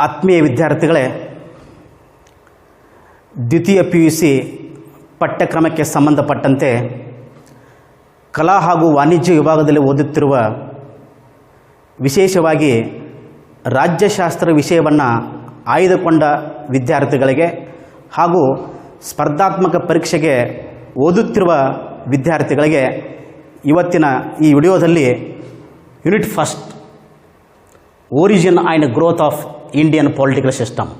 ಆತ್ಮೀಯ ವಿದ್ಯಾರ್ಥಿಗಳೇ, ದ್ವಿತೀಯ PUC ಪಠ್ಯಕ್ರಮಕ್ಕೆ ಸಂಬಂಧಪಟ್ಟಂತೆ ಕಲಾ ಹಾಗೂ ವಾಣಿಜ್ಯ ವಿಭಾಗದಲ್ಲಿ ಓದುತ್ತಿರುವ ವಿಶೇಷವಾಗಿ ರಾಜ್ಯಶಾಸ್ತ್ರ ವಿಷಯವನ್ನು ಆಯ್ದುಕೊಂಡ ವಿದ್ಯಾರ್ಥಿಗಳಿಗೆ ಹಾಗೂ ಸ್ಪರ್ಧಾತ್ಮಕ ಪರೀಕ್ಷೆಗೆ ಓದುತ್ತಿರುವ ವಿದ್ಯಾರ್ಥಿಗಳಿಗೆ ಇವತ್ತಿನ ಈ ವಿಡಿಯೋದಲ್ಲಿ unit first origin and growth of Indian political system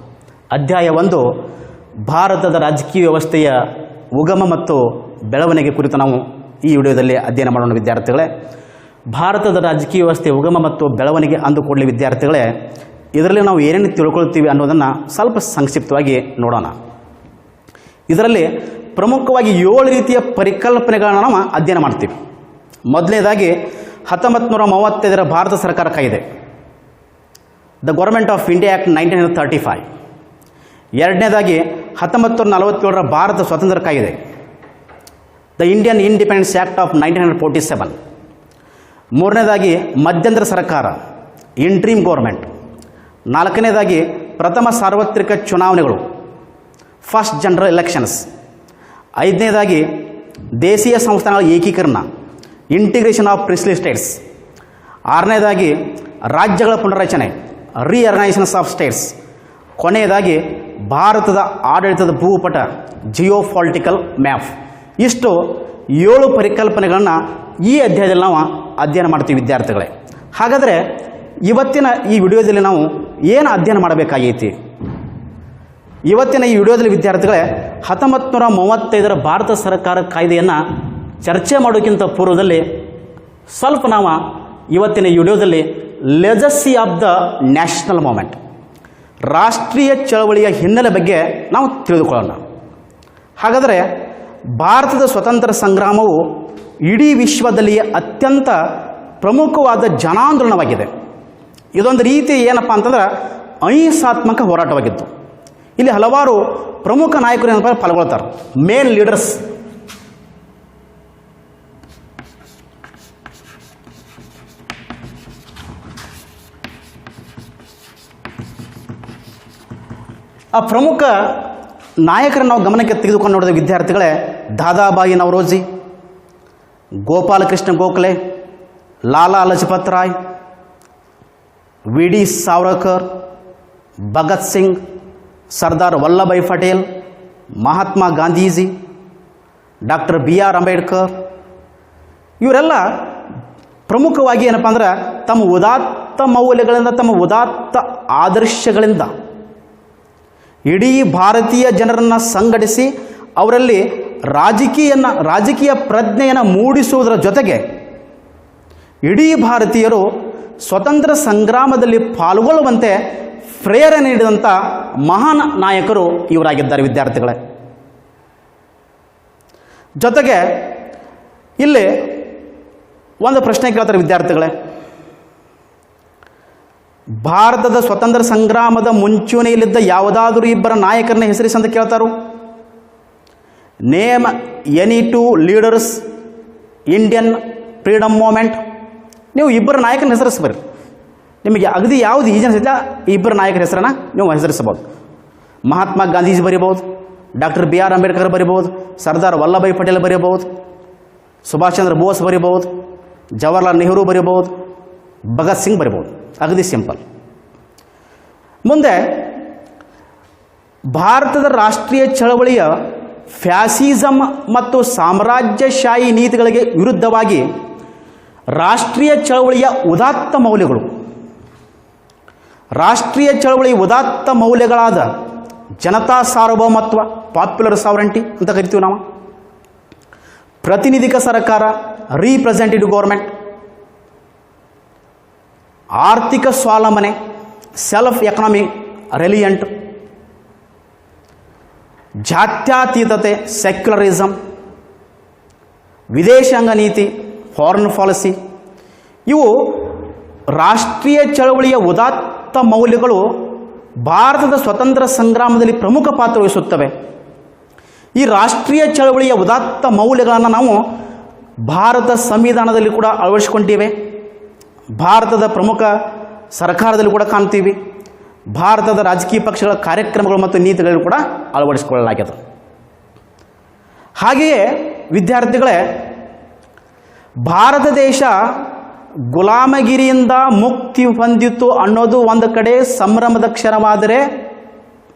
ಅಧ್ಯಾಯ 1 ಭಾರತದ ರಾಜಕೀಯ ವ್ಯವಸ್ಥೆಯ ಉಗಮ ಮತ್ತು ಬೆಳವಣಿಗೆ ಕುರಿತು ನಾವು ಈ ವಿಡಿಯೋದಲ್ಲಿ ಅಧ್ಯಯನ ಮಾಡೋಣ. ವಿದ್ಯಾರ್ಥಿಗಳೇ, ಭಾರತದ ರಾಜಕೀಯ ವ್ಯವಸ್ಥೆಯ ಉಗಮ ಮತ್ತು ಬೆಳವಣಿಗೆ ಅಂದುಕೊಳ್ಳಿ ವಿದ್ಯಾರ್ಥಿಗಳೇ, ಇದರಲ್ಲಿ ನಾವು ಏನೇನು ತಿಳ್ಕೊಳ್ತೀವಿ ಅನ್ನೋದನ್ನು ಸ್ವಲ್ಪ ಸಂಕ್ಷಿಪ್ತವಾಗಿ ನೋಡೋಣ. ಇದರಲ್ಲಿ ಪ್ರಮುಖವಾಗಿ 7 ರೀತಿಯ ಪರಿಕಲ್ಪನೆಗಳನ್ನು ನಾವು ಅಧ್ಯಯನ ಮಾಡ್ತೀವಿ. ಮೊದಲನೇದಾಗಿ 1935 ಭಾರತ ಸರ್ಕಾರ ಕಾಯ್ದೆ, the government of India act 1935. ಎರಡನೇದಾಗಿ 1947 ಭಾರತ ಸ್ವಾತಂತ್ರ್ಯ ಕಾಯ್ದೆ, the Indian independence act of 1947. ಮೂರನೇದಾಗಿ ಮಧ್ಯಂತರ ಸರ್ಕಾರ, ಇಂಟ್ರೀಮ್ ಗೌರ್ಮೆಂಟ್. ನಾಲ್ಕನೇದಾಗಿ ಪ್ರಥಮ ಸಾರ್ವತ್ರಿಕ ಚುನಾವಣೆಗಳು, ಫಸ್ಟ್ ಜನರಲ್ ಎಲೆಕ್ಷನ್ಸ್. ಐದನೇದಾಗಿ ದೇಶೀಯ ಸಂಸ್ಥಾನಗಳ ಏಕೀಕರಣ, ಇಂಟಿಗ್ರೇಷನ್ ಆಫ್ ಪ್ರಿನ್ಸ್ಲಿ ಸ್ಟೇಟ್ಸ್. ಆರನೇದಾಗಿ ರಾಜ್ಯಗಳ ಪುನರ್ರಚನೆ, ರಿಆರ್ಗನೈಸೇಷನ್ಸ್ ಆಫ್ ಸ್ಟೇಟ್ಸ್. ಕೊನೆಯದಾಗಿ ಭಾರತದ ಆಡಳಿತದ ಭೂಪಟ, ಜಿಯೋಪಾಲಿಟಿಕಲ್ ಮ್ಯಾಪ್. ಇಷ್ಟು 7 ಪರಿಕಲ್ಪನೆಗಳನ್ನು ಈ ಅಧ್ಯಾಯದಲ್ಲಿ ನಾವು ಅಧ್ಯಯನ ಮಾಡ್ತೀವಿ ವಿದ್ಯಾರ್ಥಿಗಳೇ. ಹಾಗಾದರೆ ಇವತ್ತಿನ ಈ ವಿಡಿಯೋದಲ್ಲಿ ನಾವು ಏನು ಅಧ್ಯಯನ ಮಾಡಬೇಕಾಗೈತಿ? ಇವತ್ತಿನ ಈ ವಿಡಿಯೋದಲ್ಲಿ ವಿದ್ಯಾರ್ಥಿಗಳೇ 1935 ಭಾರತ ಸರ್ಕಾರ ಕಾಯ್ದೆಯನ್ನು ಚರ್ಚೆ ಮಾಡೋಕ್ಕಿಂತ ಪೂರ್ವದಲ್ಲಿ ಸ್ವಲ್ಪ ನಾವು ಇವತ್ತಿನ ಈ ವಿಡಿಯೋದಲ್ಲಿ ಲೆಜಸಿ ಆಫ್ ದ ನ್ಯಾಷನಲ್ ಮೂಮೆಂಟ್, ರಾಷ್ಟ್ರೀಯ ಚಳವಳಿಯ ಹಿನ್ನೆಲೆ ಬಗ್ಗೆ ನಾವು ತಿಳಿದುಕೊಳ್ಳೋಣ. ಹಾಗಾದರೆ ಭಾರತದ ಸ್ವತಂತ್ರ ಸಂಗ್ರಾಮವು ಇಡೀ ವಿಶ್ವದಲ್ಲಿಯೇ ಅತ್ಯಂತ ಪ್ರಮುಖವಾದ ಜನಾಂದೋಲನವಾಗಿದೆ. ಇದೊಂದು ರೀತಿ ಏನಪ್ಪ ಅಂತಂದ್ರೆ ಅಹಿಂಸಾತ್ಮಕ ಹೋರಾಟವಾಗಿತ್ತು. ಇಲ್ಲಿ ಹಲವಾರು ಪ್ರಮುಖ ನಾಯಕರು ಏನಪ್ಪ ಪಾಲ್ಗೊಳ್ತಾರೆ, ಮೇನ್ ಲೀಡರ್ಸ್. ಆ ಪ್ರಮುಖ ನಾಯಕರನ್ನು ನಾವು ಗಮನಕ್ಕೆ ತೆಗೆದುಕೊಂಡು ನೋಡಿದ ವಿದ್ಯಾರ್ಥಿಗಳೇ, Dadabhai Naoroji, Gopal Krishna Gokhale, Lala Lajpat Rai, V D. Savarkar, Bhagat Singh, Sardar Vallabhbhai Patel, Mahatma Gandhiji, doctor B.R. Ambedkar. ಇವರೆಲ್ಲ ಪ್ರಮುಖವಾಗಿ ಏನಪ್ಪ ಅಂದ್ರೆ ತಮ್ಮ ಉದಾತ್ತ ಮೌಲ್ಯಗಳಿಂದ, ತಮ್ಮ ಉದಾತ್ತ ಆದರ್ಶಗಳಿಂದ ಇಡೀ ಭಾರತೀಯ ಜನರನ್ನು ಸಂಘಟಿಸಿ ಅವರಲ್ಲಿ ರಾಜಕೀಯ ಪ್ರಜ್ಞೆಯನ್ನು ಮೂಡಿಸುವುದರ ಜೊತೆಗೆ ಇಡೀ ಭಾರತೀಯರು ಸ್ವತಂತ್ರ ಸಂಗ್ರಾಮದಲ್ಲಿ ಪಾಲ್ಗೊಳ್ಳುವಂತೆ ಪ್ರೇರಣೆ ನೀಡಿದಂಥ ಮಹಾನ್ ನಾಯಕರು ಇವರಾಗಿದ್ದಾರೆ ವಿದ್ಯಾರ್ಥಿಗಳೇ. ಜೊತೆಗೆ ಇಲ್ಲಿ ಒಂದು ಪ್ರಶ್ನೆ ಕೇಳ್ತಾರೆ ವಿದ್ಯಾರ್ಥಿಗಳೇ, ಭಾರತದ ಸ್ವತಂತ್ರ ಸಂಗ್ರಾಮದ ಮುಂಚೂಣಿಯಲ್ಲಿದ್ದ ಯಾವುದಾದರೂ ಇಬ್ಬರ ನಾಯಕರನ್ನ ಹೆಸರಿಸಿ ಅಂತ ಕೇಳ್ತಾರು. Name any 2 leaders Indian freedom movement. ನೀವು ಇಬ್ಬರ ನಾಯಕನ ಹೆಸರಿಸ್ಬರ್ರಿ. ನಿಮಗೆ ಅಗದಿ ಯಾವುದು ಈಜನ್ ಸಹಿತ ಈ ಇಬ್ಬರ ನಾಯಕರ ಹೆಸರನ್ನು ನೀವು ಹೆಸರಿಸಬಹುದು. ಮಹಾತ್ಮ ಗಾಂಧೀಜಿ ಬರೀಬಹುದು, ಡಾಕ್ಟರ್ B.R. ಅಂಬೇಡ್ಕರ್ ಬರೀಬಹುದು, ಸರ್ದಾರ್ ವಲ್ಲಭಾಯ್ ಪಟೇಲ್ ಬರೀಬಹುದು, ಸುಭಾಷ್ ಚಂದ್ರ ಬೋಸ್ ಬರೀಬಹುದು, ಜವಾಹರ್ಲಾಲ್ ನೆಹರು ಬರೀಬಹುದು, ಭಗತ್ ಸಿಂಗ್ ಬರೀಬಹುದು. ಅಗದಿ ಸಿಂಪಲ್. ಮುಂದೆ ಭಾರತದ ರಾಷ್ಟ್ರೀಯ ಚಳವಳಿಯ ಫ್ಯಾಸಿಸಮ್ ಮತ್ತು ಸಾಮ್ರಾಜ್ಯಶಾಹಿ ನೀತಿಗಳಿಗೆ ವಿರುದ್ಧವಾಗಿ ರಾಷ್ಟ್ರೀಯ ಚಳವಳಿಯ ಉದಾತ್ತ ಮೌಲ್ಯಗಳು, ರಾಷ್ಟ್ರೀಯ ಚಳವಳಿಯ ಉದಾತ್ತ ಮೌಲ್ಯಗಳಾದ ಜನತಾ ಸಾರ್ವಭೌಮತ್ವ, ಪಾಪ್ಯುಲರ್ ಸಾವರಂಟಿ ಅಂತ ಕರಿತೀವಿ ನಾವು, ಪ್ರತಿನಿಧಿಕ ಸರ್ಕಾರ, ರೀಪ್ರೆಸೆಂಟೇಟಿವ್ ಗೌರ್ಮೆಂಟ್, ಆರ್ಥಿಕ ಸ್ವಾವಲಂಬನೆ, ಸೆಲ್ಫ್ ಎಕನಾಮಿ ರೆಲಿಯಂಟ್, ಜಾತ್ಯತೀತತೆ, ಸೆಕ್ಯುಲರಿಸಮ್, ವಿದೇಶಾಂಗ ನೀತಿ, ಫಾರಿನ್ ಪಾಲಿಸಿ. ಇವು ರಾಷ್ಟ್ರೀಯ ಚಳವಳಿಯ ಉದಾತ್ತ ಮೌಲ್ಯಗಳು ಭಾರತದ ಸ್ವತಂತ್ರ ಸಂಗ್ರಾಮದಲ್ಲಿ ಪ್ರಮುಖ ಪಾತ್ರ ವಹಿಸುತ್ತವೆ. ಈ ರಾಷ್ಟ್ರೀಯ ಚಳವಳಿಯ ಉದಾತ್ತ ಮೌಲ್ಯಗಳನ್ನು ನಾವು ಭಾರತ ಸಂವಿಧಾನದಲ್ಲಿ ಕೂಡ ಅಳವಡಿಸಿಕೊಂಡಿವೆ, ಭಾರತದ ಪ್ರಮುಖ ಸರ್ಕಾರದಲ್ಲಿ ಕೂಡ ಕಾಣ್ತೀವಿ. ಭಾರತದ ರಾಜಕೀಯ ಪಕ್ಷಗಳ ಕಾರ್ಯಕ್ರಮಗಳು ಮತ್ತು ನೀತಿಗಳನ್ನು ಕೂಡ ಅಳವಡಿಸಿಕೊಳ್ಳಲಾಗಿದೆ. ಹಾಗೆಯೇ ವಿದ್ಯಾರ್ಥಿಗಳೇ, ಭಾರತ ದೇಶ ಗುಲಾಮಗಿರಿಯಿಂದ ಮುಕ್ತಿ ಹೊಂದಿತು ಅನ್ನೋದು ಒಂದು ಕಡೆ ಸಂಭ್ರಮದ ಕ್ಷಣವಾದರೆ,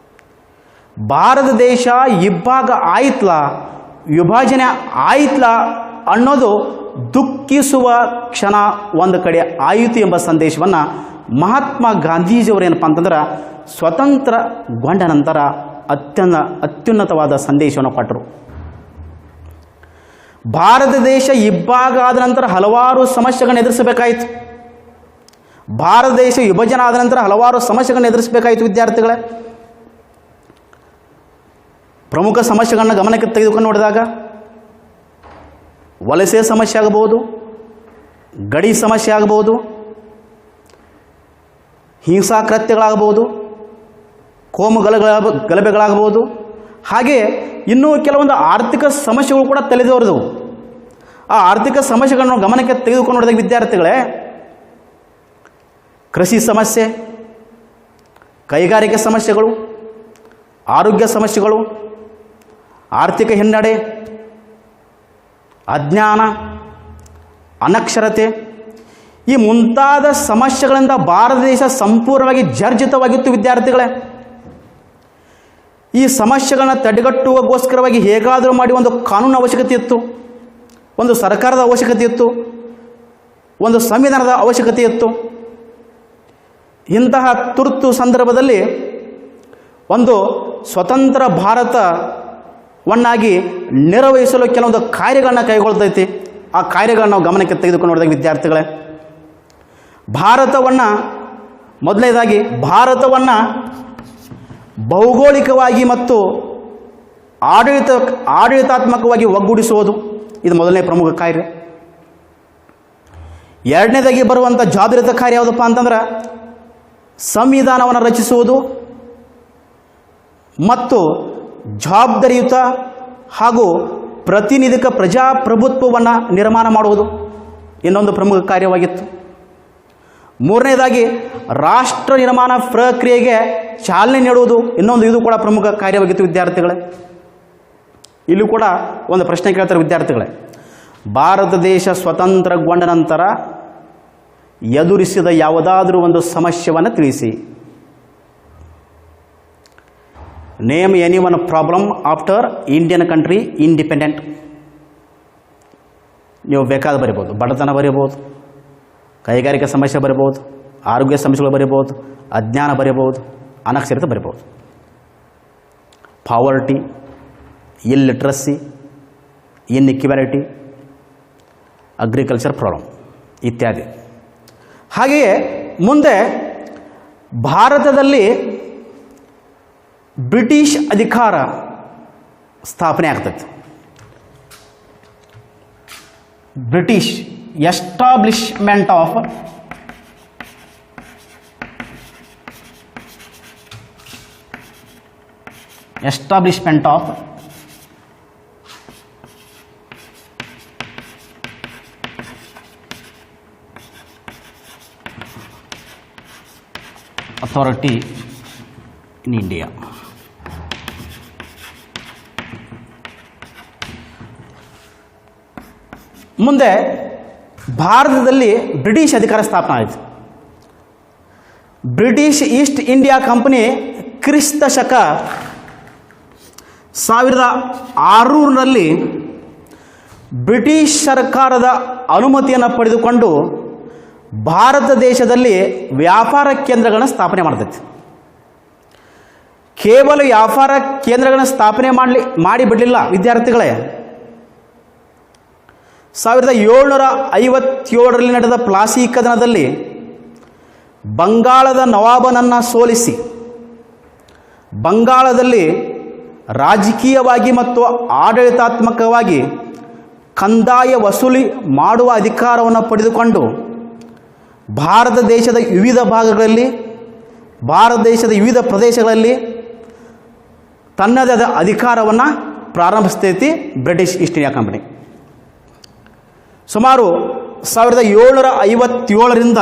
ಭಾರತ ದೇಶ ಇಬ್ಬಾಗ ಆಯ್ತಲ, ವಿಭಜನೆ ಆಯ್ತಲ ಅನ್ನೋದು ದುಃಖಿಸುವ ಕ್ಷಣ ಒಂದು ಕಡೆ ಆಯಿತು ಎಂಬ ಸಂದೇಶವನ್ನು ಮಹಾತ್ಮ ಗಾಂಧೀಜಿಯವರು ಏನಪ್ಪ ಅಂತಂದ್ರೆ ಸ್ವತಂತ್ರಗೊಂಡ ನಂತರ ಅತ್ಯುನ್ನತವಾದ ಸಂದೇಶವನ್ನು ಕೊಟ್ಟರು. ಭಾರತ ದೇಶ ಇಬ್ಬಾಗ ಆದ ನಂತರ ಹಲವಾರು ಸಮಸ್ಯೆಗಳನ್ನು ಎದುರಿಸಬೇಕಾಯಿತು. ಭಾರತ ದೇಶ ವಿಭಜನೆ ಆದ ನಂತರ ಹಲವಾರು ಸಮಸ್ಯೆಗಳನ್ನು ಎದುರಿಸಬೇಕಾಯಿತು. ವಿದ್ಯಾರ್ಥಿಗಳೇ, ಪ್ರಮುಖ ಸಮಸ್ಯೆಗಳನ್ನು ಗಮನಕ್ಕೆ ತೆಗೆದುಕೊಂಡು ನೋಡಿದಾಗ ವಲಸೆ ಸಮಸ್ಯೆ ಆಗಬಹುದು, ಗಡಿ ಸಮಸ್ಯೆ ಆಗಬಹುದು, ಹಿಂಸಾ ಕೃತ್ಯಗಳಾಗಬಹುದು, ಕೋಮು ಗಲಭೆಗಳಾಗಬಹುದು, ಹಾಗೆ ಇನ್ನೂ ಕೆಲವೊಂದು ಆರ್ಥಿಕ ಸಮಸ್ಯೆಗಳು ಕೂಡ ತಲೆದೋರಿದವು. ಆ ಆರ್ಥಿಕ ಸಮಸ್ಯೆಗಳನ್ನು ಗಮನಕ್ಕೆ ತೆಗೆದುಕೊಂಡು ನೋಡಿದಾಗ ವಿದ್ಯಾರ್ಥಿಗಳೇ, ಕೃಷಿ ಸಮಸ್ಯೆ, ಕೈಗಾರಿಕೆ ಸಮಸ್ಯೆಗಳು, ಆರೋಗ್ಯ ಸಮಸ್ಯೆಗಳು, ಆರ್ಥಿಕ ಹಿನ್ನಡೆ, ಅಜ್ಞಾನ, ಅನಕ್ಷರತೆ, ಈ ಮುಂತಾದ ಸಮಸ್ಯೆಗಳಿಂದ ಭಾರತ ದೇಶ ಸಂಪೂರ್ಣವಾಗಿ ಜರ್ಜರಿತವಾಗಿತ್ತು. ವಿದ್ಯಾರ್ಥಿಗಳೇ, ಈ ಸಮಸ್ಯೆಗಳನ್ನು ತಡೆಗಟ್ಟುವಗೋಸ್ಕರವಾಗಿ ಹೇಗಾದರೂ ಮಾಡಿ ಒಂದು ಕಾನೂನು ಅವಶ್ಯಕತೆ ಇತ್ತು, ಒಂದು ಸರ್ಕಾರದ ಅವಶ್ಯಕತೆ ಇತ್ತು, ಒಂದು ಸಂವಿಧಾನದ ಅವಶ್ಯಕತೆ ಇತ್ತು. ಇಂತಹ ತುರ್ತು ಸಂದರ್ಭದಲ್ಲಿ ಒಂದು ಸ್ವತಂತ್ರ ಭಾರತವನ್ನಾಗಿ ನಿರ್ವಹಿಸಲು ಕೆಲವೊಂದು ಕಾರ್ಯಗಳನ್ನ ಕೈಗೊಳ್ತೈತಿ. ಆ ಕಾರ್ಯಗಳನ್ನು ನಾವು ಗಮನಕ್ಕೆ ತೆಗೆದುಕೊಂಡು ನೋಡಿದಾಗ ವಿದ್ಯಾರ್ಥಿಗಳೇ, ಮೊದಲನೇದಾಗಿ ಭಾರತವನ್ನು ಭೌಗೋಳಿಕವಾಗಿ ಮತ್ತು ಆಡಳಿತಾತ್ಮಕವಾಗಿ ಒಗ್ಗೂಡಿಸುವುದು, ಇದು ಮೊದಲನೇ ಪ್ರಮುಖ ಕಾರ್ಯ. ಎರಡನೇದಾಗಿ ಬರುವಂಥ ಜವಾಬ್ದಾರಿಯುತ ಕಾರ್ಯ ಯಾವುದಪ್ಪ ಅಂತಂದ್ರೆ ಸಂವಿಧಾನವನ್ನು ರಚಿಸುವುದು ಮತ್ತು ಜವಾಬ್ದಾರಿಯುತ ಹಾಗೂ ಪ್ರತಿನಿಧಿಕ ಪ್ರಜಾಪ್ರಭುತ್ವವನ್ನು ನಿರ್ಮಾಣ ಮಾಡುವುದು ಇನ್ನೊಂದು ಪ್ರಮುಖ ಕಾರ್ಯವಾಗಿತ್ತು. ಮೂರನೇದಾಗಿ ರಾಷ್ಟ್ರ ನಿರ್ಮಾಣ ಪ್ರಕ್ರಿಯೆಗೆ ಚಾಲನೆ ನೀಡುವುದು ಇದು ಕೂಡ ಪ್ರಮುಖ ಕಾರ್ಯವಾಗಿತ್ತು. ವಿದ್ಯಾರ್ಥಿಗಳೇ, ಇಲ್ಲೂ ಕೂಡ ಒಂದು ಪ್ರಶ್ನೆ ಕೇಳ್ತಾರೆ ವಿದ್ಯಾರ್ಥಿಗಳೇ, ಭಾರತ ದೇಶ ಸ್ವತಂತ್ರಗೊಂಡ ನಂತರ ಎದುರಿಸಿದ ಯಾವುದಾದ್ರೂ ಒಂದು ಸಮಸ್ಯೆಯನ್ನು ತಿಳಿಸಿ. Name any one problem after Indian country independent. ನೀವು ಬೇಕಾದ ಬರಿಬೋದು, ಬಡತನ ಬರೀಬೋದು, ಕೈಗಾರಿಕಾ ಸಮಸ್ಯೆ ಬರೀಬೋದು, ಆರೋಗ್ಯ ಸಮಸ್ಯೆಗಳು ಬರೀಬೋದು, ಅಜ್ಞಾನ ಬರೀಬೋದು, ಅನಕ್ಷರತೆ ಬರೀಬೋದು, poverty, illiteracy, inequality, agriculture problem ಇತ್ಯಾದಿ. ಹಾಗೆಯೇ ಮುಂದೆ ಭಾರತದಲ್ಲಿ ಬ್ರಿಟಿಷ್ ಅಧಿಕಾರ ಸ್ಥಾಪನೆ ಆಗ್ತದೆ. British establishment of authority in India. ಮುಂದೆ ಭಾರತದಲ್ಲಿ ಬ್ರಿಟಿಷ್ ಅಧಿಕಾರ ಸ್ಥಾಪನೆ ಆಯಿತು. ಬ್ರಿಟಿಷ್ ಈಸ್ಟ್ ಇಂಡಿಯಾ ಕಂಪನಿ ಕ್ರಿಸ್ತ ಶಕ 1600ರಲ್ಲಿ ಬ್ರಿಟಿಷ್ ಸರ್ಕಾರದ ಅನುಮತಿಯನ್ನು ಪಡೆದುಕೊಂಡು ಭಾರತ ದೇಶದಲ್ಲಿ ವ್ಯಾಪಾರ ಕೇಂದ್ರಗಳನ್ನು ಸ್ಥಾಪನೆ ಮಾಡ್ತೈತಿ. ಕೇವಲ ವ್ಯಾಪಾರ ಕೇಂದ್ರಗಳನ್ನು ಸ್ಥಾಪನೆ ಮಾಡಿಬಿಡಲಿಲ್ಲ ವಿದ್ಯಾರ್ಥಿಗಳೇ. 1757ರಲ್ಲಿ ನಡೆದ ಪ್ಲಾಸಿ ಕದನದಲ್ಲಿ ಬಂಗಾಳದ ನವಾಬನನ್ನು ಸೋಲಿಸಿ ಬಂಗಾಳದಲ್ಲಿ ರಾಜಕೀಯವಾಗಿ ಮತ್ತು ಆಡಳಿತಾತ್ಮಕವಾಗಿ ಕಂದಾಯ ವಸೂಲಿ ಮಾಡುವ ಅಧಿಕಾರವನ್ನು ಪಡೆದುಕೊಂಡು ಭಾರತ ದೇಶದ ವಿವಿಧ ಭಾಗಗಳಲ್ಲಿ, ಭಾರತ ದೇಶದ ವಿವಿಧ ಪ್ರದೇಶಗಳಲ್ಲಿ ತನ್ನದೇ ಆದ ಅಧಿಕಾರವನ್ನು ಪ್ರಾರಂಭಿಸ್ತೈತಿ ಬ್ರಿಟಿಷ್ ಈಸ್ಟ್ ಇಂಡಿಯಾ ಕಂಪನಿ. ಸುಮಾರು 1757ರಿಂದ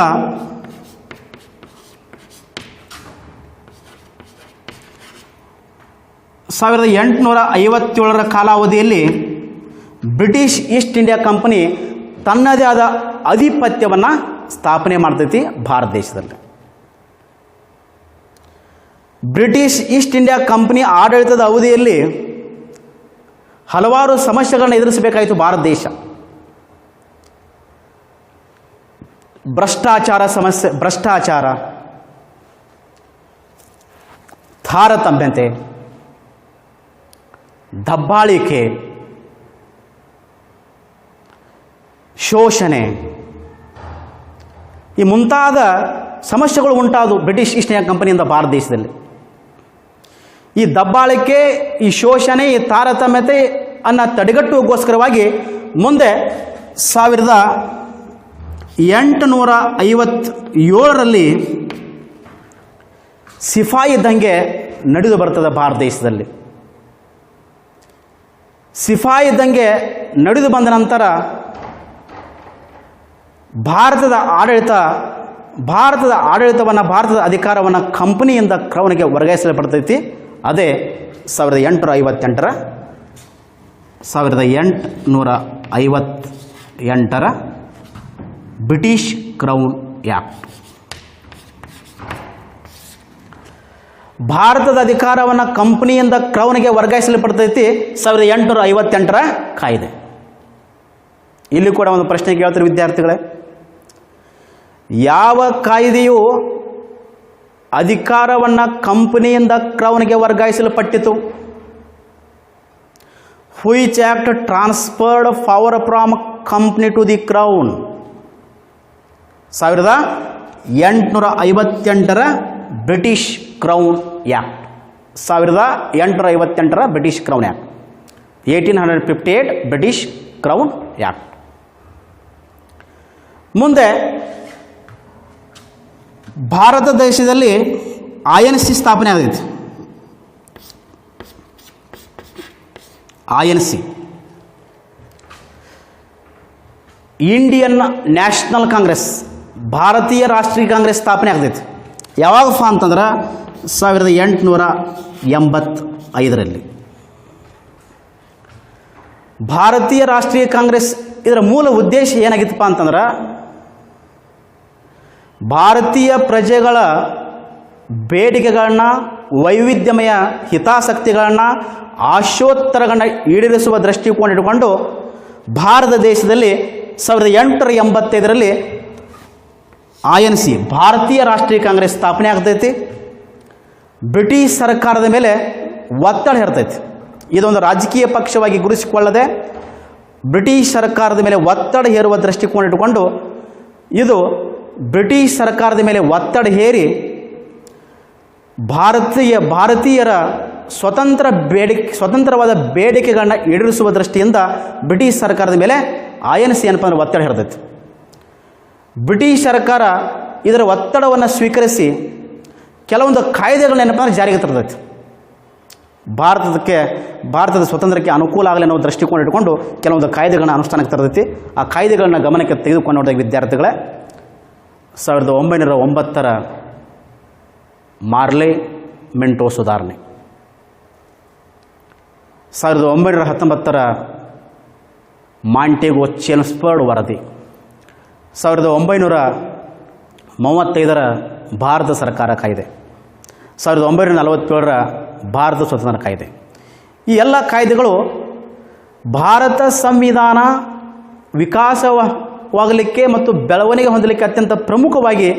1857 ಕಾಲಾವಧಿಯಲ್ಲಿ ಬ್ರಿಟಿಷ್ ಈಸ್ಟ್ ಇಂಡಿಯಾ ಕಂಪನಿ ತನ್ನದೇ ಆದ ಆಧಿಪತ್ಯವನ್ನು ಸ್ಥಾಪನೆ ಮಾಡ್ತೈತಿ ಭಾರತ ದೇಶದಲ್ಲಿ. ಬ್ರಿಟಿಷ್ ಈಸ್ಟ್ ಇಂಡಿಯಾ ಕಂಪನಿ ಆಡಳಿತದ ಅವಧಿಯಲ್ಲಿ ಹಲವಾರು ಸಮಸ್ಯೆಗಳನ್ನು ಎದುರಿಸಬೇಕಾಯಿತು ಭಾರತ ದೇಶ. ಭ್ರಷ್ಟಾಚಾರ, ತಾರತಮ್ಯತೆ, ದಬ್ಬಾಳಿಕೆ, ಶೋಷಣೆ ಈ ಮುಂತಾದ ಸಮಸ್ಯೆಗಳು ಉಂಟಾದವು ಬ್ರಿಟಿಷ್ ಈಸ್ಟ್ ಇಂಡಿಯಾ ಕಂಪನಿಯಿಂದ ಭಾರತ ದೇಶದಲ್ಲಿ. ಈ ದಬ್ಬಾಳಿಕೆ, ಈ ಶೋಷಣೆ, ಈ ತಾರತಮ್ಯತೆ ಅನ್ನು ತಡೆಗಟ್ಟುವಗೋಸ್ಕರವಾಗಿ ಮುಂದೆ 1857ರಲ್ಲಿ ಸಿಪಾಯಿ ದಂಗೆ ನಡೆದು ಬರ್ತದೆ ಭಾರತ ದೇಶದಲ್ಲಿ. ಸಿಪಾಯಿ ದಂಗೆ ನಡೆದು ಬಂದ ನಂತರ ಭಾರತದ ಆಡಳಿತವನ್ನು, ಭಾರತದ ಅಧಿಕಾರವನ್ನು ಕಂಪನಿಯಿಂದ ಕ್ರೌನ್ಗೆ ವರ್ಗಾಯಿಸಲ್ಪಡ್ತೈತಿ. ಅದೇ 1858ರ ಬ್ರಿಟಿಷ್ ಕ್ರೌನ್ ಆ್ಯಕ್ಟ್. ಭಾರತದ ಅಧಿಕಾರವನ್ನು ಕಂಪನಿಯಿಂದ ಕ್ರೌನ್ಗೆ ವರ್ಗಾಯಿಸಲ್ಪಡ್ತೈತಿ 1858ರ ಕಾಯ್ದೆ. ಇಲ್ಲಿ ಕೂಡ ಒಂದು ಪ್ರಶ್ನೆ ಕೇಳ್ತಾರೆ ವಿದ್ಯಾರ್ಥಿಗಳೇ, ಯಾವ ಕಾಯ್ದೆಯು ಅಧಿಕಾರವನ್ನು ಕಂಪನಿಯಿಂದ ಕ್ರೌನ್ಗೆ ವರ್ಗಾಯಿಸಲ್ಪಟ್ಟಿತು? Which act transferred power from company to the crown? 1858ರ ಬ್ರಿಟಿಷ್ ಕ್ರೌನ್ ಆ್ಯಕ್ಟ್. 1858ರ British crown act. 1858 British crown act. ಮುಂದೆ ಭಾರತ ದೇಶದಲ್ಲಿ INC ಸ್ಥಾಪನೆ ಆಗೈತಿ. INC ಇಂಡಿಯನ್ ನ್ಯಾಷನಲ್ ಕಾಂಗ್ರೆಸ್, ಭಾರತೀಯ ರಾಷ್ಟ್ರೀಯ ಕಾಂಗ್ರೆಸ್ ಸ್ಥಾಪನೆ ಆಗ್ತೈತಿ. ಯಾವಾಗಪ್ಪ ಅಂತಂದ್ರೆ 1885ರಲ್ಲಿ. ಭಾರತೀಯ ರಾಷ್ಟ್ರೀಯ ಕಾಂಗ್ರೆಸ್ ಇದರ ಮೂಲ ಉದ್ದೇಶ ಏನಾಗಿತ್ತಪ್ಪ ಅಂತಂದ್ರೆ ಭಾರತೀಯ ಪ್ರಜೆಗಳ ಬೇಡಿಕೆಗಳನ್ನ, ವೈವಿಧ್ಯಮಯ ಹಿತಾಸಕ್ತಿಗಳನ್ನು, ಆಶೋತ್ತರಗಳನ್ನ ಈಡೇರಿಸುವ ದೃಷ್ಟಿಕೋನ ಇಟ್ಟುಕೊಂಡು ಭಾರತ ದೇಶದಲ್ಲಿ 1885ರಲ್ಲಿ INC ಭಾರತೀಯ ರಾಷ್ಟ್ರೀಯ ಕಾಂಗ್ರೆಸ್ ಸ್ಥಾಪನೆ ಆಗ್ತೈತಿ. ಬ್ರಿಟಿಷ್ ಸರ್ಕಾರದ ಮೇಲೆ ಒತ್ತಡ ಹೇರ್ತೈತಿ. ಇದೊಂದು ರಾಜಕೀಯ ಪಕ್ಷವಾಗಿ ಗುರುತಿಸಿಕೊಳ್ಳದೆ ಬ್ರಿಟಿಷ್ ಸರ್ಕಾರದ ಮೇಲೆ ಒತ್ತಡ ಹೇರುವ ದೃಷ್ಟಿಕೋನ ಇಟ್ಟುಕೊಂಡು ಇದು ಬ್ರಿಟಿಷ್ ಸರ್ಕಾರದ ಮೇಲೆ ಒತ್ತಡ ಹೇರಿ ಭಾರತೀಯರ ಸ್ವತಂತ್ರವಾದ ಬೇಡಿಕೆಗಳನ್ನ ಈಡೇರಿಸುವ ದೃಷ್ಟಿಯಿಂದ ಬ್ರಿಟಿಷ್ ಸರ್ಕಾರದ ಮೇಲೆ INC ಏನಪ್ಪ ಅಂದ್ರೆ ಒತ್ತಡ ಹೇರ್ತೈತಿ. ಬ್ರಿಟಿಷ್ ಸರ್ಕಾರ ಇದರ ಒತ್ತಡವನ್ನು ಸ್ವೀಕರಿಸಿ ಕೆಲವೊಂದು ಕಾಯ್ದೆಗಳನ್ನ ಏನಪ್ಪ ಅಂದ್ರೆ ಜಾರಿಗೆ ತರ್ತೈತಿ. ಭಾರತದ ಸ್ವತಂತ್ರಕ್ಕೆ ಅನುಕೂಲ ಆಗಲಿ ಅನ್ನೋ ದೃಷ್ಟಿಕೋನ ಇಟ್ಕೊಂಡು ಕೆಲವೊಂದು ಕಾಯ್ದೆಗಳನ್ನ ಅನುಷ್ಠಾನಕ್ಕೆ ತರ್ತೈತಿ. ಆ ಕಾಯ್ದೆಗಳನ್ನ ಗಮನಕ್ಕೆ ತೆಗೆದುಕೊಂಡು ನೋಡಿದಾಗ ವಿದ್ಯಾರ್ಥಿಗಳೇ 1909ರ ಮಾರ್ಲೆ ಮೆಂಟೋ ಸುಧಾರಣೆ, 1919ರ ಮಾಂಟೆಗೋ ಚೆಲ್ಮ್ಸ್ಫರ್ಡ್ ವರದಿ, 1935ರ ಭಾರತ ಸರ್ಕಾರ ಕಾಯ್ದೆ, 1947ರ ಭಾರತ ಸ್ವತಂತ್ರ ಕಾಯ್ದೆ. ಈ ಎಲ್ಲ ಕಾಯ್ದೆಗಳು ಭಾರತ ಸಂವಿಧಾನ ವಿಕಾಸವಾಗಲಿಕ್ಕೆ ಮತ್ತು ಬೆಳವಣಿಗೆ ಹೊಂದಲಿಕ್ಕೆ ಅತ್ಯಂತ ಪ್ರಮುಖವಾಗಿ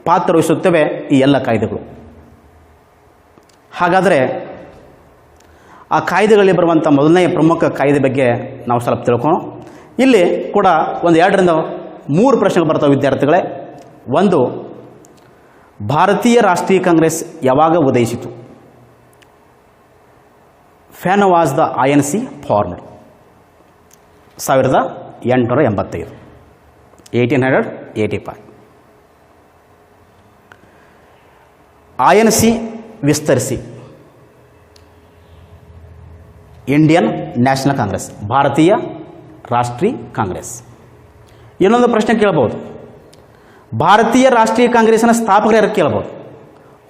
ಪಾತ್ರ ವಹಿಸುತ್ತವೆ ಈ ಎಲ್ಲ ಕಾಯ್ದೆಗಳು. ಹಾಗಾದರೆ ಆ ಕಾಯ್ದೆಗಳಲ್ಲಿ ಬರುವಂಥ ಮೊದಲನೆಯ ಪ್ರಮುಖ ಕಾಯ್ದೆ ಬಗ್ಗೆ ನಾವು ಸ್ವಲ್ಪ ತಿಳ್ಕೊಳ್ಳೋಣ. ಇಲ್ಲಿ ಕೂಡ ಒಂದು 2ರಿಂದ 3 ಪ್ರಶ್ನೆಗಳು ಬರ್ತವೆ ವಿದ್ಯಾರ್ಥಿಗಳೇ. ಒಂದು, ಭಾರತೀಯ ರಾಷ್ಟ್ರೀಯ ಕಾಂಗ್ರೆಸ್ ಯಾವಾಗ ಉದಯಿಸಿತು? When was the INC formed? 1885, 1885. INC ವಿಸ್ತರಿಸಿ ಇಂಡಿಯನ್ ನ್ಯಾಷನಲ್ ಕಾಂಗ್ರೆಸ್, ಭಾರತೀಯ ರಾಷ್ಟ್ರೀಯ ಕಾಂಗ್ರೆಸ್. ಇನ್ನೊಂದು ಪ್ರಶ್ನೆ ಕೇಳಬಹುದು, ಭಾರತೀಯ ರಾಷ್ಟ್ರೀಯ ಕಾಂಗ್ರೆಸ್ನ ಸ್ಥಾಪಕರು ಯಾರು ಕೇಳಬಹುದು.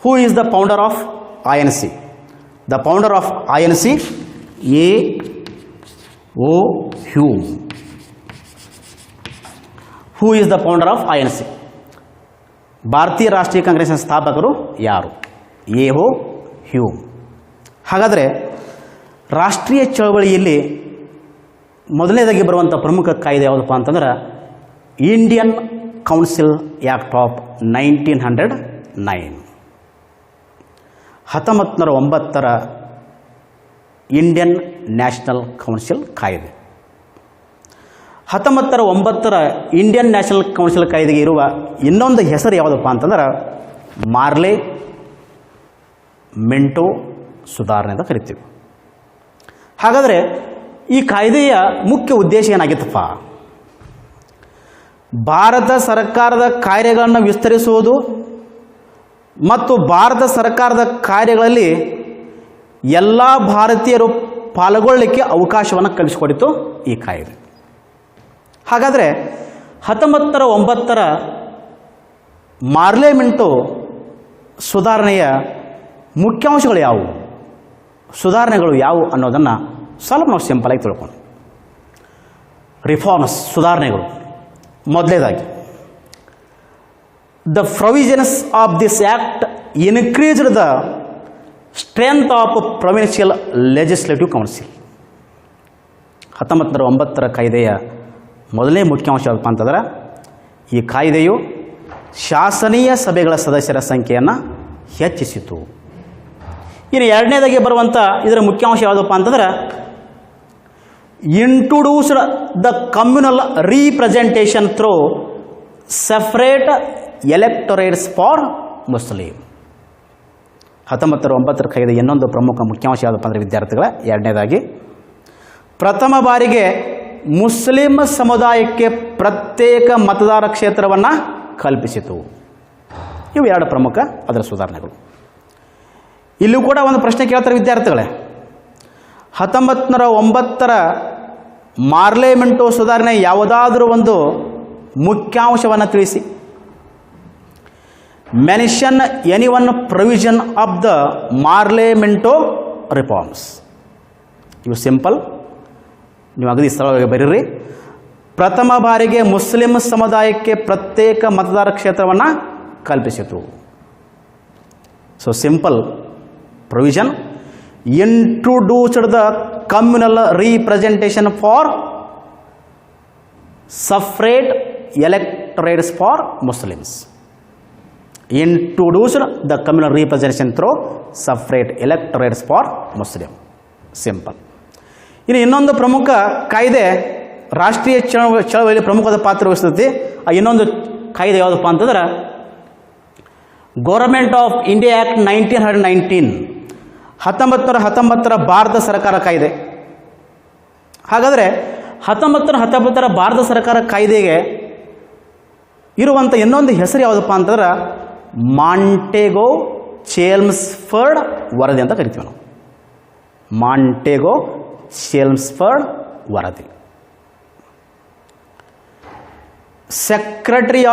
ಹೂ is the founder of INC? The founder of INC, A.O. Hume. Who is the founder of INC? ಭಾರತೀಯ ರಾಷ್ಟ್ರೀಯ ಕಾಂಗ್ರೆಸ್ನ ಸ್ಥಾಪಕರು ಯಾರು? A.O. Hume. ಹಾಗಾದರೆ ರಾಷ್ಟ್ರೀಯ ಚಳವಳಿಯಲ್ಲಿ ಮೊದಲನೇದಾಗಿ ಬರುವಂಥ ಪ್ರಮುಖ ಕಾಯ್ದೆ ಯಾವುದಪ್ಪ ಅಂತಂದ್ರೆ Indian council act of 1909. 1909 Indian national council ಕಾಯ್ದೆ. 1909 ಇಂಡಿಯನ್ ನ್ಯಾಷನಲ್ ಕೌನ್ಸಿಲ್ ಕಾಯ್ದೆಗೆ ಇರುವ ಇನ್ನೊಂದು ಹೆಸರು ಯಾವುದಪ್ಪ ಅಂತಂದ್ರೆ ಮಾರ್ಲೆ ಮಿಂಟೋ ಸುಧಾರಣೆ ಅಂತ ಕರಿತೀವಿ. ಹಾಗಾದರೆ ಈ ಕಾಯ್ದೆಯ ಮುಖ್ಯ ಉದ್ದೇಶ ಏನಾಗಿತ್ತಪ್ಪ? ಭಾರತ ಸರ್ಕಾರದ ಕಾರ್ಯಗಳನ್ನು ವಿಸ್ತರಿಸುವುದು ಮತ್ತು ಭಾರತ ಸರ್ಕಾರದ ಕಾರ್ಯಗಳಲ್ಲಿ ಎಲ್ಲ ಭಾರತೀಯರು ಪಾಲ್ಗೊಳ್ಳಲಿಕ್ಕೆ ಅವಕಾಶವನ್ನು ಕಲ್ಪಿಸಿಕೊಡಿತು ಈ ಕಾಯ್ದೆ. ಹಾಗಾದರೆ 1909 ಮಾರ್ಲೆ ಮಿಂಟೋ ಸುಧಾರಣೆಯ ಮುಖ್ಯಾಂಶಗಳು ಯಾವುವು, ಸುಧಾರಣೆಗಳು ಯಾವುವು ಅನ್ನೋದನ್ನು ಸ್ವಲ್ಪ ನಾವು ಸಿಂಪಲಾಗಿ ತಿಳ್ಕೊಂಡು. ರಿಫಾರ್ಮ್ಸ್, ಸುಧಾರಣೆಗಳು. ಮೊದಲನೇದಾಗಿ, the provisions of this act increased the strength of provincial legislative council. 1909 ಕಾಯ್ದೆಯ ಮೊದಲನೇ ಮುಖ್ಯಾಂಶ ಯಾವುದಪ್ಪ ಅಂತಂದ್ರೆ ಈ ಕಾಯ್ದೆಯು ಶಾಸನೀಯ ಸಭೆಗಳ ಸದಸ್ಯರ ಸಂಖ್ಯೆಯನ್ನು ಹೆಚ್ಚಿಸಿತು. ಇನ್ನು ಎರಡನೇದಾಗಿ ಬರುವಂಥ ಇದರ ಮುಖ್ಯಾಂಶ ಯಾವುದಪ್ಪ ಅಂತಂದ್ರೆ introduced the communal representation through separate electorates for Muslim. 1909 ಕಾಯ್ದೆ ಇನ್ನೊಂದು ಪ್ರಮುಖ ಮುಖ್ಯಾಂಶ ಯಾವುದಪ್ಪ ಅಂದರೆ ವಿದ್ಯಾರ್ಥಿಗಳ ಎರಡನೇದಾಗಿ ಪ್ರಥಮ ಬಾರಿಗೆ ಮುಸ್ಲಿಂ ಸಮುದಾಯಕ್ಕೆ ಪ್ರತ್ಯೇಕ ಮತದಾರ ಕ್ಷೇತ್ರವನ್ನು ಕಲ್ಪಿಸಿತು. ಇವು ಎರಡು ಪ್ರಮುಖ ಅದರ ಸುಧಾರಣೆಗಳು. ಇಲ್ಲೂ ಕೂಡ ಒಂದು ಪ್ರಶ್ನೆ ಕೇಳ್ತಾರೆ ವಿದ್ಯಾರ್ಥಿಗಳೇ, 1909 ಮಾರ್ಲೆ ಮಿಂಟೋ ಸುಧಾರಣೆ ಯಾವುದಾದರೂ ಒಂದು ಮುಖ್ಯಾಂಶವನ್ನು ತಿಳಿಸಿ. Mention any one provision of the Morley Minto reforms. ಇವು ಸಿಂಪಲ್, ನೀವು ಅಗದಿ ಸ್ಥಳವಾಗಿ ಬರೀರಿ. ಪ್ರಥಮ ಬಾರಿಗೆ ಮುಸ್ಲಿಂ ಸಮುದಾಯಕ್ಕೆ ಪ್ರತ್ಯೇಕ ಮತದಾರ ಕ್ಷೇತ್ರವನ್ನು ಕಲ್ಪಿಸಿತು. So simple provision, introduced the communal representation for separate electorates for Muslims. Introduced the communal representation through separate electorates for Muslim. Simple. ಇನ್ನು ಇನ್ನೊಂದು ಪ್ರಮುಖ ಕಾಯ್ದೆ ರಾಷ್ಟ್ರೀಯ ಚಳವಳಿಯಲ್ಲಿ ಪ್ರಮುಖವಾದ ಪಾತ್ರ ವಹಿಸ್ತೈತಿ. ಆ ಇನ್ನೊಂದು ಕಾಯ್ದೆ ಯಾವುದಪ್ಪ ಅಂತಂದ್ರೆ government of India act 1919. 1919 Bharat ಸರ್ಕಾರ ಕಾಯ್ದೆ. ಹಾಗಾದರೆ 1919 ಭಾರತ ಸರ್ಕಾರ ಕಾಯ್ದೆಗೆ ಇರುವಂಥ ಇನ್ನೊಂದು ಹೆಸರು ಯಾವುದಪ್ಪ ಅಂತಂದ್ರೆ ಮಾಂಟೆಗೋ ಚೇಲ್ಮ್ಸ್ಫರ್ಡ್ ವರದಿ ಅಂತ ಕರಿತೀವಿ ನಾವು. ಮಾಂಟೆಗೋ ಚೇಲ್ಮ್ಸ್ಫರ್ಡ್ ವರದಿ. ಸೆಕ್ರೆಟರಿ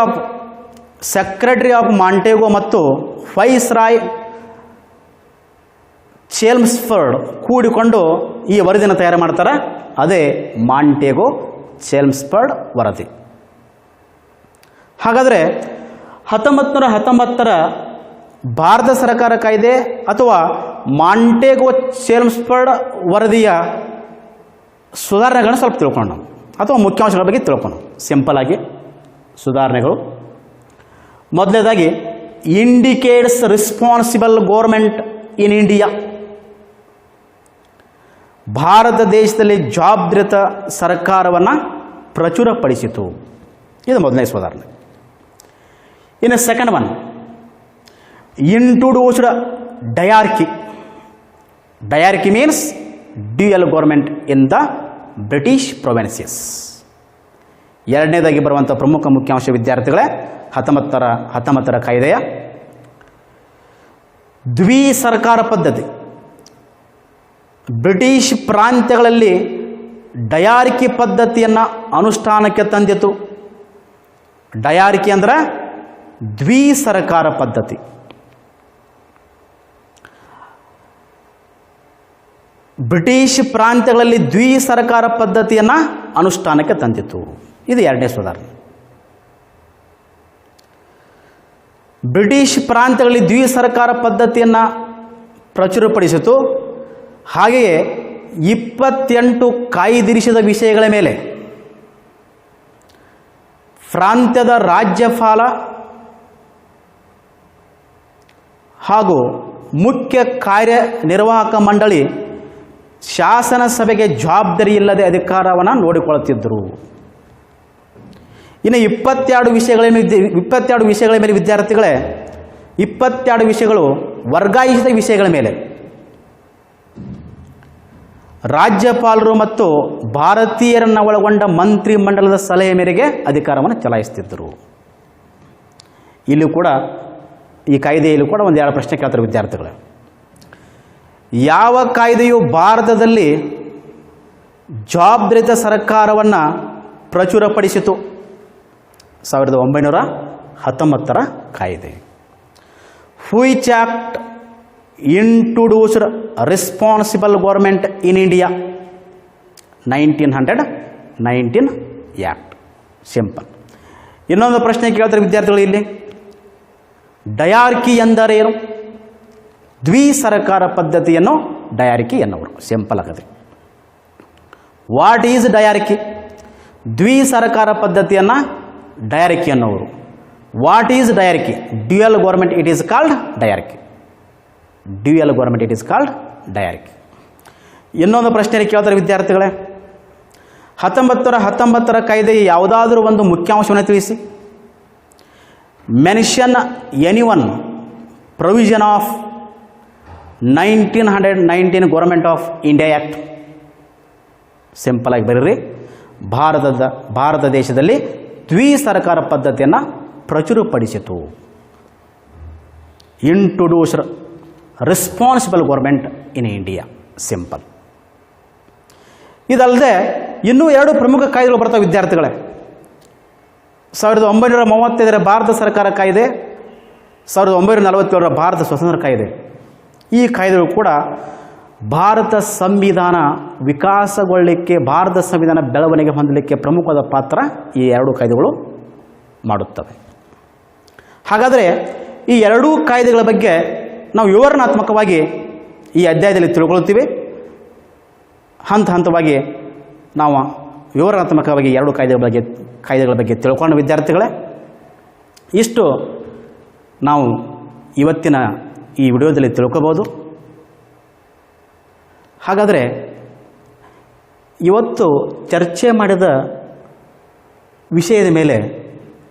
ಆಫ್ ಮಾಂಟೆಗೋ ಮತ್ತು ವೈಸ್ರಾಯ್ ಚೇಲ್ಮ್ಸ್ಫರ್ಡ್ ಕೂಡಿಕೊಂಡು ಈ ವರದಿಯನ್ನು ತಯಾರು ಮಾಡ್ತಾರೆ. ಅದೇ ಮಾಂಟೆಗೋ ಚೇಲ್ಮ್ಸ್ಫರ್ಡ್ ವರದಿ. ಹಾಗಾದರೆ 1919 ಭಾರತ ಸರ್ಕಾರ ಕಾಯ್ದೆ ಅಥವಾ ಮಾಂಟೆಗೋ ಚೇಲ್ಮ್ಸ್ಫರ್ಡ್ ವರದಿಯ ಸುಧಾರಣೆಗಳನ್ನು ಸ್ವಲ್ಪ ತಿಳ್ಕೊಂಡು ನಾವು ಅಥವಾ ಮುಖ್ಯಾಂಶಗಳ ಬಗ್ಗೆ ತಿಳ್ಕೊಂಡು ಸಿಂಪಲ್ ಆಗಿ ಸುಧಾರಣೆಗಳು. ಮೊದಲನೇದಾಗಿ indicates responsible government in India. Bharat ದೇಶದಲ್ಲಿ ಜವಾಬ್ದಾರಿತ ಸರ್ಕಾರವನ್ನು ಪ್ರಚುರಪಡಿಸಿತು. ಇದು ಮೊದಲನೇ ಸುಧಾರಣೆ. ಇನ್ನು second one, introduced dyarchy. Dyarchy means dual government in the British provinces. ಎರಡನೇದಾಗಿ ಬರುವಂಥ ಪ್ರಮುಖ ಮುಖ್ಯಾಂಶ ವಿದ್ಯಾರ್ಥಿಗಳೇ 1919 ಕಾಯ್ದೆಯ ದ್ವಿ ಸರ್ಕಾರ ಪದ್ಧತಿ. ಬ್ರಿಟಿಷ್ ಪ್ರಾಂತ್ಯಗಳಲ್ಲಿ ಡಯಾರ್ಕಿ ಪದ್ಧತಿಯನ್ನು ಅನುಷ್ಠಾನಕ್ಕೆ ತಂದಿತು. ಡಯಾರ್ಕಿ ಅಂದ್ರೆ ದ್ವಿ ಸರ್ಕಾರ ಪದ್ಧತಿ. ಬ್ರಿಟಿಷ್ ಪ್ರಾಂತ್ಯಗಳಲ್ಲಿ ದ್ವಿಸರ್ಕಾರ ಪದ್ಧತಿಯನ್ನು ಅನುಷ್ಠಾನಕ್ಕೆ ತಂದಿತು. ಇದು ಎರಡನೇ ಸುಧಾರಣೆ. ಬ್ರಿಟಿಷ್ ಪ್ರಾಂತ್ಯಗಳಲ್ಲಿ ದ್ವಿಸರ್ಕಾರ ಪದ್ಧತಿಯನ್ನು ಪ್ರಚುರಪಡಿಸಿತು. ಹಾಗೆಯೇ 28 ಕಾಯ್ದಿರಿಸಿದ ವಿಷಯಗಳ ಮೇಲೆ ಪ್ರಾಂತ್ಯದ ರಾಜ್ಯಪಾಲ ಹಾಗೂ ಮುಖ್ಯ ಕಾರ್ಯನಿರ್ವಾಹಕ ಮಂಡಳಿ ಶಾಸನ ಸಭೆಗೆ ಜವಾಬ್ದಾರಿ ಇಲ್ಲದೆ ಅಧಿಕಾರವನ್ನು ನೋಡಿಕೊಳ್ಳುತ್ತಿದ್ದರು. ಇನ್ನು 22 ವಿಷಯಗಳ ಮೇಲೆ ವಿದ್ಯಾರ್ಥಿಗಳೇ 22 ವಿಷಯಗಳು ವರ್ಗಾಯಿಸಿದ ವಿಷಯಗಳ ಮೇಲೆ ರಾಜ್ಯಪಾಲರು ಮತ್ತು ಭಾರತೀಯರನ್ನು ಒಳಗೊಂಡ ಮಂತ್ರಿ ಮಂಡಲದ ಸಲಹೆ ಮೇರೆಗೆ ಅಧಿಕಾರವನ್ನು ಚಲಾಯಿಸುತ್ತಿದ್ದರು. ಇಲ್ಲೂ ಕೂಡ ಈ ಕಾಯ್ದೆಯಲ್ಲೂ ಕೂಡ ಒಂದು 2 ಪ್ರಶ್ನೆ ಕೇಳ್ತಾರೆ ವಿದ್ಯಾರ್ಥಿಗಳು. ಯಾವ ಕಾಯ್ದೆಯು ಭಾರತದಲ್ಲಿ ಜವಾಬ್ದಾರಿತ ಸರ್ಕಾರವನ್ನು ಪ್ರಚುರಪಡಿಸಿತು? 1919 ಕಾಯ್ದೆ. Which act introduced responsible government in India? 1919 act. Simple. ಇನ್ನೊಂದು ಪ್ರಶ್ನೆ ಕೇಳ್ತಾರೆ ವಿದ್ಯಾರ್ಥಿಗಳು ಇಲ್ಲಿ, ಡಯಾರ್ಕಿ ಎಂದರೇನು? ದ್ವಿಸರ್ಕಾರ ಪದ್ಧತಿಯನ್ನು ಡಯಾರ್ಕಿ ಎನ್ನುವರು. ಸಿಂಪಲ್ ಆಗದೆ. What is diarchy? ದ್ವಿಸರ್ಕಾರ ಪದ್ಧತಿಯನ್ನು ಡಯಾರ್ಕಿ ಎನ್ನುವರು. What is diarchy? Dual government it is called diarchy. Dual government it is called diarchy. ಇನ್ನೊಂದು ಪ್ರಶ್ನೆ ಕೇಳ್ತಾರೆ ವಿದ್ಯಾರ್ಥಿಗಳೇ, 1919 ಕಾಯ್ದೆಯ ಯಾವುದಾದ್ರೂ ಒಂದು ಮುಖ್ಯಾಂಶವನ್ನು ತಿಳಿಸಿ. Mention any one provision of 1919 government of India act. Simple ಆಗಿ ಬರೀರಿ. ಭಾರತ ದೇಶದಲ್ಲಿ ದ್ವಿಸರ್ಕಾರ ಪದ್ಧತಿಯನ್ನು ಪ್ರಚುರಪಡಿಸಿತು. Introduced responsible government in India. Simple. ಇದಲ್ಲದೆ ಇನ್ನೂ 2 ಪ್ರಮುಖ ಕಾಯ್ದೆಗಳು ಬರ್ತವೆ ವಿದ್ಯಾರ್ಥಿಗಳೇ. 1935 ಭಾರತ ಸರ್ಕಾರ ಕಾಯ್ದೆ, 1947 ಭಾರತ ಸ್ವತಂತ್ರ ಕಾಯ್ದೆ. ಈ ಕಾಯ್ದೆಗಳು ಕೂಡ ಭಾರತ ಸಂವಿಧಾನ ವಿಕಾಸಗೊಳ್ಳಲಿಕ್ಕೆ, ಭಾರತ ಸಂವಿಧಾನ ಬೆಳವಣಿಗೆ ಹೊಂದಲಿಕ್ಕೆ ಪ್ರಮುಖವಾದ ಪಾತ್ರ ಈ 2 ಕಾಯ್ದೆಗಳು ಮಾಡುತ್ತವೆ. ಹಾಗಾದರೆ ಈ 2 ಕಾಯ್ದೆಗಳ ಬಗ್ಗೆ ನಾವು ವಿವರಣಾತ್ಮಕವಾಗಿ ಈ ಅಧ್ಯಾಯದಲ್ಲಿ ತಿಳ್ಕೊಳ್ತೀವಿ. ಹಂತ ಹಂತವಾಗಿ ನಾವು ವಿವರಣಾತ್ಮಕವಾಗಿ 2 ಕಾಯ್ದೆಗಳ ಬಗ್ಗೆ ತಿಳ್ಕೊಂಡು ವಿದ್ಯಾರ್ಥಿಗಳೇ, ಇಷ್ಟು ನಾವು ಇವತ್ತಿನ ಈ ವಿಡಿಯೋದಲ್ಲಿ ತಿಳ್ಕೋಬೋದು. ಹಾಗಾದರೆ ಇವತ್ತು ಚರ್ಚೆ ಮಾಡಿದ ವಿಷಯದ ಮೇಲೆ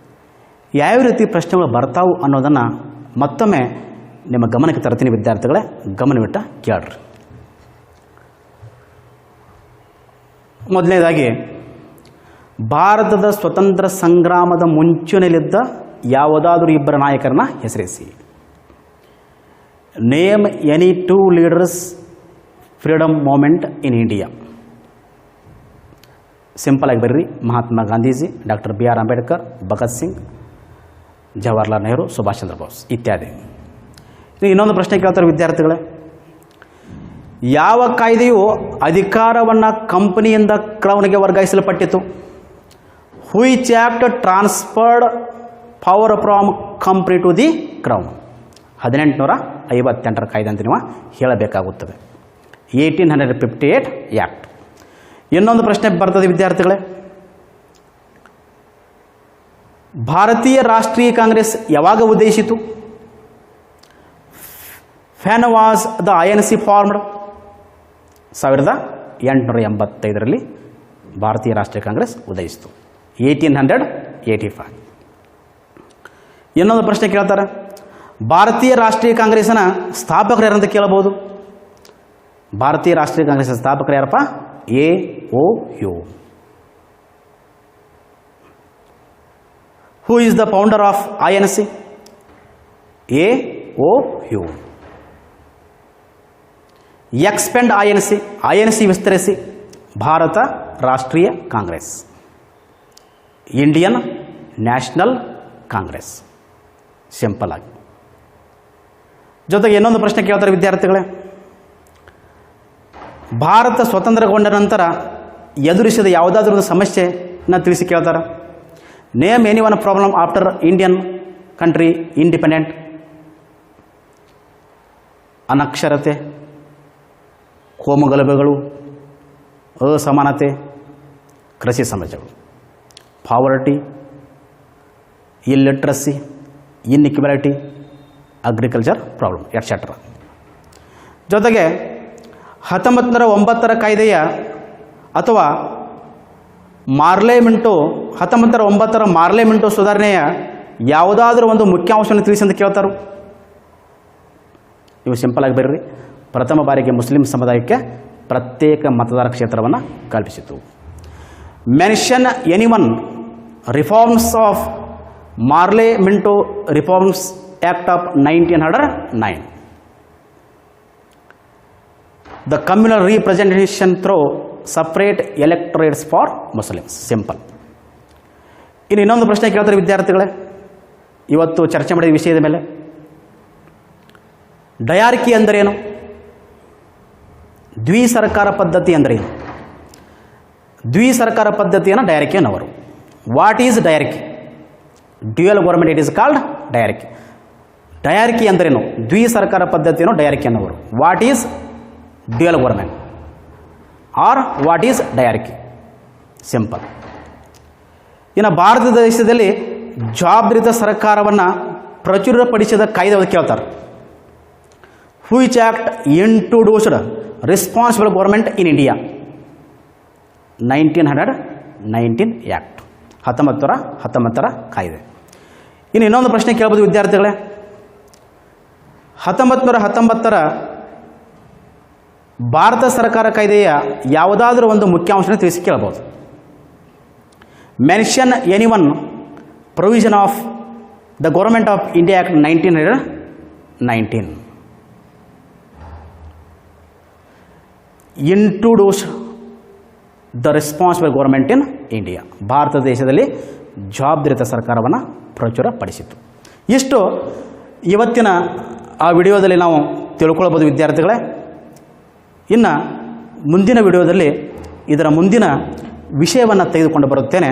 ಯಾವ ರೀತಿ ಪ್ರಶ್ನೆಗಳು ಬರ್ತಾವು ಅನ್ನೋದನ್ನು ಮತ್ತೊಮ್ಮೆ ನಿಮ್ಮ ಗಮನಕ್ಕೆ ತರ್ತೀನಿ ವಿದ್ಯಾರ್ಥಿಗಳೇ. ಗಮನವಿಟ್ಟ ಕೇಳ್ರಿ. ಮೊದಲನೇದಾಗಿ, ಭಾರತದ ಸ್ವತಂತ್ರ ಸಂಗ್ರಾಮದ ಮುಂಚೂಣಿಯಲ್ಲಿದ್ದ ಯಾವುದಾದರೂ 2 ನಾಯಕರನ್ನ ಹೆಸರಿಸಿ. Name any 2 leaders freedom movement in India. Simple ಆಗಿ ಬರ್ರಿ. ಮಹಾತ್ಮ ಗಾಂಧೀಜಿ, ಡಾಕ್ಟರ್ BR ಅಂಬೇಡ್ಕರ್, ಭಗತ್ ಸಿಂಗ್, ಜವಾಹರ್ಲಾಲ್ ನೆಹರು, ಸುಭಾಷ್ ಚಂದ್ರ ಬೋಸ್ ಇತ್ಯಾದಿ. ಇನ್ನೊಂದು ಪ್ರಶ್ನೆ ಕೇಳ್ತಾರೆ ವಿದ್ಯಾರ್ಥಿಗಳೇ, ಯಾವ ಕಾಯ್ದೆಯು ಅಧಿಕಾರವನ್ನು ಕಂಪನಿಯಿಂದ ಕ್ರೌನ್ಗೆ ವರ್ಗಾಯಿಸಲ್ಪಟ್ಟಿತು? Which act transferred power from company to the crown? 1858 ಕಾಯ್ದೆ ಅಂತ ನೀವು ಹೇಳಬೇಕಾಗುತ್ತದೆ. 1858 ಆ್ಯಕ್ಟ್. ಇನ್ನೊಂದು ಪ್ರಶ್ನೆ ಬರ್ತದೆ ವಿದ್ಯಾರ್ಥಿಗಳೇ, ಭಾರತೀಯ ರಾಷ್ಟ್ರೀಯ ಕಾಂಗ್ರೆಸ್ ಯಾವಾಗ ಉದಯಿಸಿತು? When was the INC formed? 1885 ಭಾರತೀಯ ರಾಷ್ಟ್ರೀಯ ಕಾಂಗ್ರೆಸ್ ಉದಯಿಸಿತು. 1885. ಇನ್ನೊಂದು ಪ್ರಶ್ನೆ ಕೇಳ್ತಾರೆ, ಭಾರತೀಯ ರಾಷ್ಟ್ರೀಯ ಕಾಂಗ್ರೆಸ್ನ ಸ್ಥಾಪಕರು ಯಾರಂತ ಕೇಳಬಹುದು. ಭಾರತೀಯ ರಾಷ್ಟ್ರೀಯ ಕಾಂಗ್ರೆಸ್ ಸ್ಥಾಪಕರು ಯಾರಪ್ಪ? AOU. Who is the founder of INC? AOU. Expand INC ವಿಸ್ತರಿಸಿ ಭಾರತ ರಾಷ್ಟ್ರೀಯ Congress, Indian National Congress. Simple ಆಗಿ. ಜೊತೆಗೆ ಇನ್ನೊಂದು ಪ್ರಶ್ನೆ ಕೇಳ್ತಾರೆ ವಿದ್ಯಾರ್ಥಿಗಳೇ, ಭಾರತ ಸ್ವತಂತ್ರಗೊಂಡ ನಂತರ ಎದುರಿಸಿದ ಯಾವುದಾದ್ರೂ ಒಂದು ಸಮಸ್ಯೆನ ತಿಳಿಸಿ ಕೇಳ್ತಾರೆ. Name any one problem after Indian country independent. ಅನಕ್ಷರತೆ, ಕೋಮುಗಲಭೆಗಳು, ಅಸಮಾನತೆ, ಕೃಷಿ ಸಮಸ್ಯೆಗಳು, poverty, illiteracy, inequality, agriculture problem etcetera. ಜೊತೆಗೆ 1909 ಕಾಯ್ದೆಯ ಅಥವಾ ಮಾರ್ಲೆಮೆಂಟೋ 1909 ಮಾರ್ಲೆಮೆಂಟೋ ಸುಧಾರಣೆಯ ಯಾವುದಾದ್ರೂ ಒಂದು ಮುಖ್ಯಾಂಶವನ್ನು ತಿಳಿಸಿ ಅಂತ ಕೇಳ್ತಾರೆ. ನೀವು ಸಿಂಪಲ್ ಆಗಿ ಬರ್ರಿ. ಪ್ರಥಮ ಬಾರಿಗೆ ಮುಸ್ಲಿಂ ಸಮುದಾಯಕ್ಕೆ ಪ್ರತ್ಯೇಕ ಮತದಾರ ಕ್ಷೇತ್ರವನ್ನು ಕಲ್ಪಿಸಿತು. Mention any one reforms of Morley Minto reforms act of 1909. The communal representation through separate electorates for Muslims. Simple. ಇನ್ನು ಇನ್ನೊಂದು ಪ್ರಶ್ನೆ ಕೇಳ್ತಾರೆ ವಿದ್ಯಾರ್ಥಿಗಳೇ, ಇವತ್ತು ಚರ್ಚೆ ಮಾಡಿದ ವಿಷಯದ ಮೇಲೆ. ಡಯಾರ್ಕಿ ಅಂದರೇನು? ದ್ವಿಸರ್ಕಾರ ಪದ್ಧತಿ ಅಂದರೇನು? ದ್ವಿಸರ್ಕಾರ ಪದ್ಧತಿಯನ್ನು ಡಯಾರ್ಕಿ ಅನ್ನೋರು. What is diarchy? Dual government it is called diarchy. Diarchy ಅಂದರೇನು? ದ್ವಿಸರ್ಕಾರ ಪದ್ಧತಿಯನ್ನು ಡಯಾರ್ಕಿ ಅನ್ನೋರು. What is dual government or what is diarchy? Simple. ಇನ್ನು ಭಾರತ ದೇಶದಲ್ಲಿ ಜವಾಬ್ದಾರಿತ ಸರ್ಕಾರವನ್ನು ಪ್ರಚುರಪಡಿಸಿದ ಕಾಯ್ದೆ ಕೇಳ್ತಾರೆ. Which act introduced responsible government in India? 1919 act. 1919 ಕಾಯ್ದೆ. ಇನ್ನು ಇನ್ನೊಂದು ಪ್ರಶ್ನೆ ಕೇಳ್ಬೋದು ವಿದ್ಯಾರ್ಥಿಗಳೇ. 1919 ಭಾರತ ಸರ್ಕಾರ ಕಾಯ್ದೆಯ ಯಾವುದಾದ್ರೂ ಒಂದು ಮುಖ್ಯಾಂಶನ ತಿಳಿಸಿ ಕೇಳಬಹುದು. Mention any one provision of the government of India act 1919. Introduce the responsible government in India. Bharat ದೇಶದಲ್ಲಿ ಜವಾಬ್ದಾರಿತ ಸರ್ಕಾರವನ್ನು ಪ್ರಚುರಪಡಿಸಿತು. ಇಷ್ಟು ಇವತ್ತಿನ ಆ ವಿಡಿಯೋದಲ್ಲಿ ನಾವು ತಿಳ್ಕೊಳ್ಬೋದು ವಿದ್ಯಾರ್ಥಿಗಳೇ. ಇನ್ನು ಮುಂದಿನ ವಿಡಿಯೋದಲ್ಲಿ ಇದರ ಮುಂದಿನ ವಿಷಯವನ್ನು ತೆಗೆದುಕೊಂಡು ಬರುತ್ತೇನೆ.